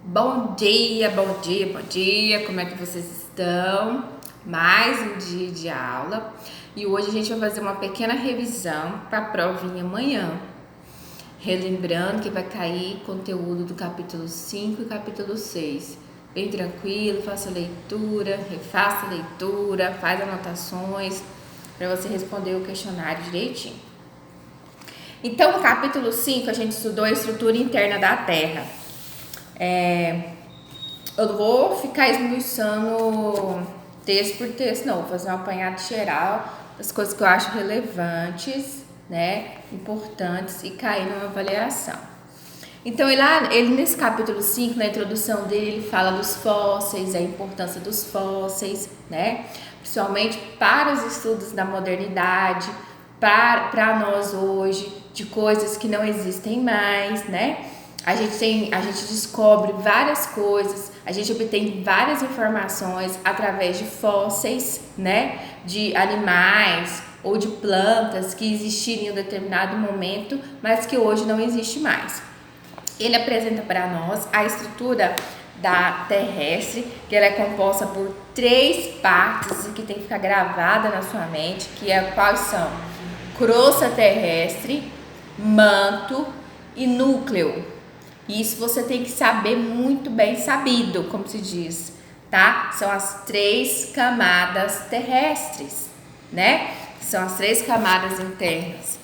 Bom dia, bom dia, bom dia, como é que vocês estão? Mais um dia de aula e hoje a gente vai fazer uma pequena revisão para a provinha amanhã. Relembrando que vai cair conteúdo do capítulo 5 e capítulo 6. Bem tranquilo, faça a leitura, refaça a leitura, faz anotações para você responder o questionário direitinho. Então, no capítulo 5, a gente estudou a estrutura interna da Terra. Eu não vou ficar esmiuçando texto por texto, não. Vou fazer um apanhado geral das coisas que eu acho relevantes, né, importantes e cair numa avaliação. Então, ele nesse capítulo 5, na introdução dele, ele fala dos fósseis, a importância dos fósseis, né, principalmente para os estudos da modernidade, para nós hoje, de coisas que não existem mais, né? A gente descobre várias coisas, a gente obtém várias informações através de fósseis, né? De animais ou de plantas que existiram em um determinado momento, mas que hoje não existe mais. Ele apresenta para nós a estrutura da terrestre, que ela é composta por 3 partes e que tem que ficar gravada na sua mente, que é quais são? Crosta terrestre, manto e núcleo. Isso você tem que saber muito bem sabido, como se diz, tá? São as 3 camadas terrestres, né? São as 3 camadas internas,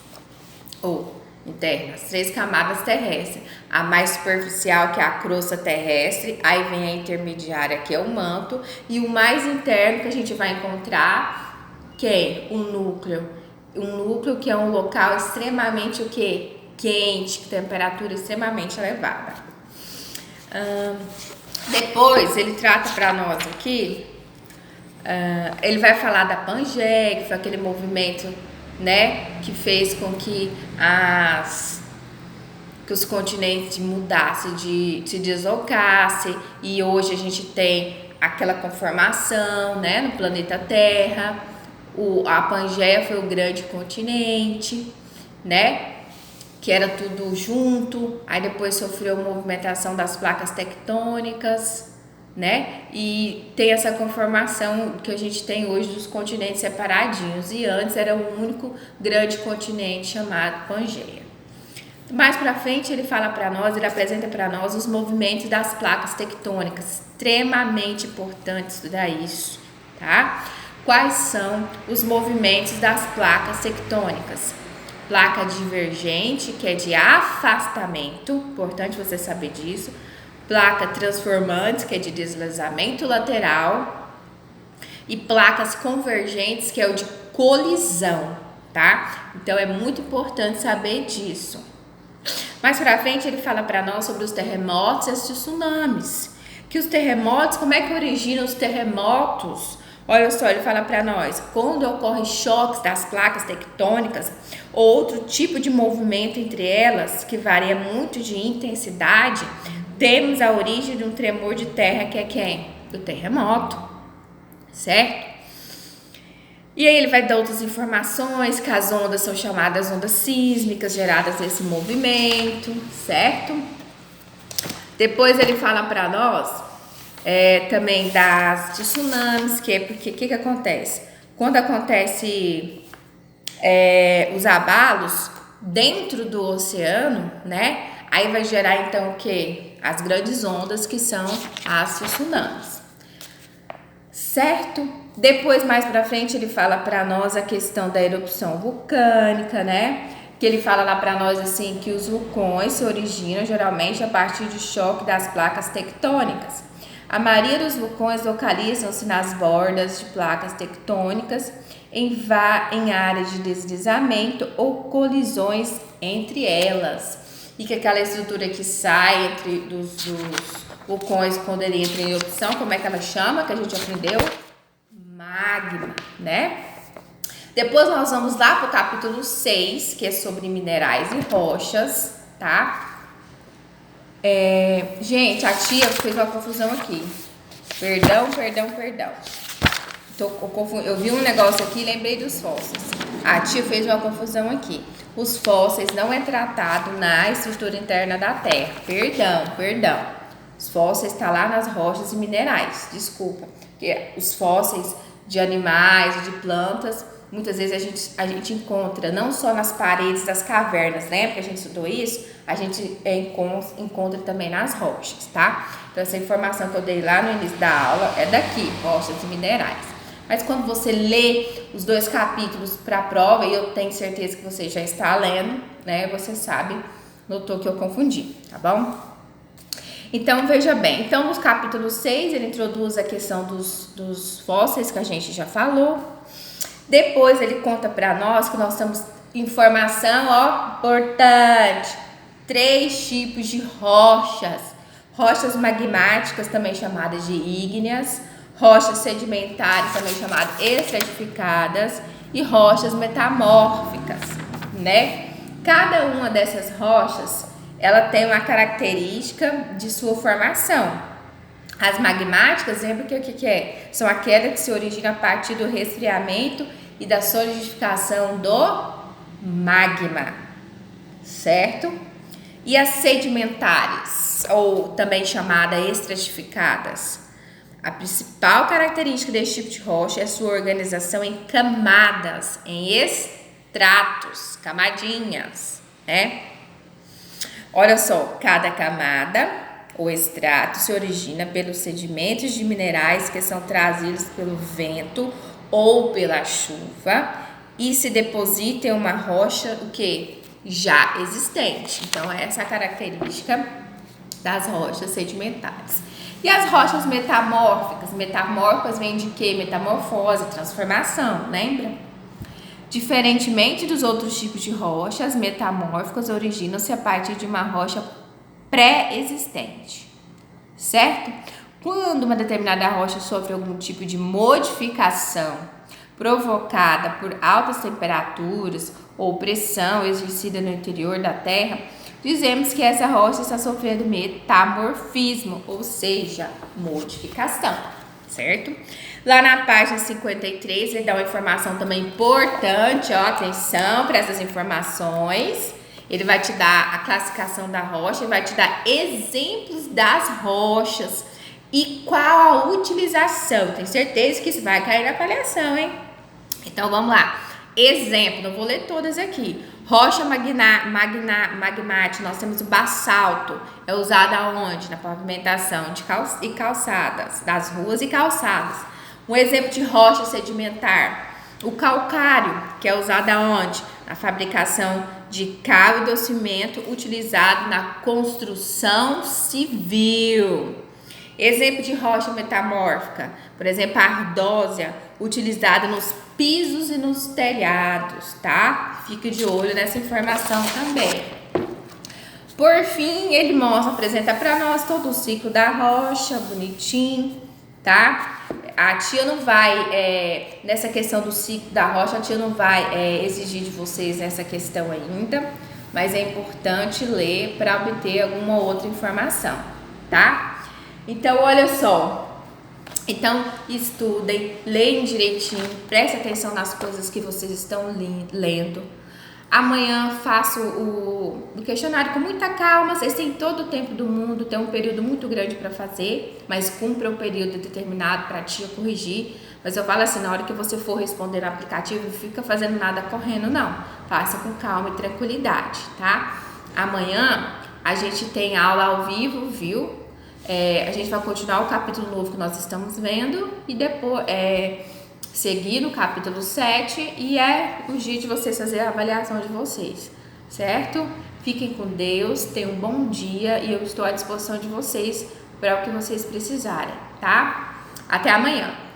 ou internas, 3 camadas terrestres. A mais superficial, que é a crosta terrestre, aí vem a intermediária, que é o manto, e o mais interno que a gente vai encontrar, que é o núcleo. Um núcleo que é um local extremamente o quê? Quente, temperatura extremamente elevada. Depois ele trata para nós aqui, ele vai falar da Pangeia, que foi aquele movimento, né, que fez com que os continentes mudassem, se deslocassem, e hoje a gente tem aquela conformação, né, no planeta Terra. A Pangeia foi o grande continente, né, que era tudo junto, aí depois sofreu movimentação das placas tectônicas, né? E tem essa conformação que a gente tem hoje dos continentes separadinhos, e antes era um único grande continente chamado Pangeia. Mais para frente ele fala para nós, ele apresenta para nós os movimentos das placas tectônicas, extremamente importante estudar isso, tá? Quais são os movimentos das placas tectônicas? Placa divergente, que é de afastamento, importante você saber disso. Placa transformante, que é de deslizamento lateral. E placas convergentes, que é o de colisão, tá? Então é muito importante saber disso. Mais pra frente ele fala para nós sobre os terremotos e os tsunamis. Que os terremotos, como é que originam os terremotos? Olha só, ele fala para nós, quando ocorrem choques das placas tectônicas ou outro tipo de movimento entre elas, que varia muito de intensidade, temos a origem de um tremor de terra, que é quem? Do terremoto, certo? E aí ele vai dar outras informações, que as ondas são chamadas ondas sísmicas geradas nesse movimento, certo? Depois ele fala para nós também de tsunamis, que é porque o que acontece? Quando acontece os abalos dentro do oceano, né? Aí vai gerar então o que? As grandes ondas, que são as tsunamis, certo? Depois, mais pra frente, ele fala para nós a questão da erupção vulcânica, né? Que ele fala lá para nós assim que os vulcões se originam geralmente a partir de choque das placas tectônicas. A maioria dos vulcões localizam-se nas bordas de placas tectônicas, em áreas de deslizamento ou colisões entre elas. E que aquela estrutura que sai dos vulcões quando ele entra em erupção, como é que ela chama, que a gente aprendeu? Magma, né? Depois nós vamos lá para o capítulo 6, que é sobre minerais e rochas, tá? Gente, a tia fez uma confusão aqui. Perdão. Eu vi um negócio aqui e lembrei dos fósseis. A tia fez uma confusão aqui. Os fósseis não é tratado na estrutura interna da Terra. Perdão. Os fósseis estão lá nas rochas e minerais, desculpa. Porque os fósseis de animais, de plantas, muitas vezes a gente encontra não só nas paredes das cavernas, né? Porque a gente estudou isso, a gente encontra também nas rochas, tá? Então, essa informação que eu dei lá no início da aula é daqui, rochas e minerais. Mas quando você lê os 2 capítulos para a prova, e eu tenho certeza que você já está lendo, né? Você sabe, notou que eu confundi, tá bom? Então, veja bem. Então, no capítulo 6, ele introduz a questão dos fósseis, que a gente já falou. Depois, ele conta para nós que nós temos informação, ó, importante. 3 tipos de rochas. Rochas magmáticas, também chamadas de ígneas. Rochas sedimentares, também chamadas estratificadas. E rochas metamórficas, né? Cada uma dessas rochas, ela tem uma característica de sua formação. As magmáticas, lembra que o que é? São aquelas que se originam a partir do resfriamento e da solidificação do magma, certo? E as sedimentares, ou também chamadas estratificadas. A principal característica desse tipo de rocha é sua organização em camadas, em estratos, camadinhas, né? Olha só, cada camada ou estrato se origina pelos sedimentos de minerais que são trazidos pelo vento ou pela chuva e se deposita em uma rocha o que? Já existente. Então, essa é a característica das rochas sedimentares. E as rochas metamórficas? Metamórficas vem de quê? Metamorfose, transformação, lembra? Diferentemente dos outros tipos de rochas, metamórficas originam-se a partir de uma rocha pré-existente, certo? Quando uma determinada rocha sofre algum tipo de modificação provocada por altas temperaturas ou pressão exercida no interior da Terra, dizemos que essa rocha está sofrendo metamorfismo, ou seja, modificação, certo? Lá na página 53, ele dá uma informação também importante, ó, atenção para essas informações. Ele vai te dar a classificação da rocha, vai te dar exemplos das rochas e qual a utilização. Tenho certeza que isso vai cair na avaliação, hein? Então, vamos lá. Exemplo, não vou ler todas aqui. Rocha magmática, nós temos o basalto. É usado aonde? Na pavimentação e calçadas, das ruas e calçadas. Um exemplo de rocha sedimentar. O calcário, que é usado aonde? Na fabricação de cal e do cimento utilizado na construção civil. Exemplo de rocha metamórfica, por exemplo, a ardósia, utilizada nos pisos e nos telhados, tá? Fique de olho nessa informação também. Por fim, ele apresenta para nós todo o ciclo da rocha, bonitinho, tá? A tia não vai, nessa questão do ciclo da rocha, a tia não vai exigir de vocês essa questão ainda, mas é importante ler para obter alguma outra informação, tá? Então, olha só. Então, estudem, leiam direitinho, prestem atenção nas coisas que vocês estão lendo. Amanhã faço o questionário com muita calma, vocês têm todo o tempo do mundo, tem um período muito grande para fazer, mas cumpra um período determinado para a tia corrigir. Mas eu falo assim, na hora que você for responder no aplicativo, não fica fazendo nada correndo, não. Faça com calma e tranquilidade, tá? Amanhã a gente tem aula ao vivo, viu? A gente vai continuar o capítulo novo que nós estamos vendo e depois seguir no capítulo 7 e é o dia de vocês fazer a avaliação de vocês, certo? Fiquem com Deus, tenham um bom dia e eu estou à disposição de vocês para o que vocês precisarem, tá? Até amanhã!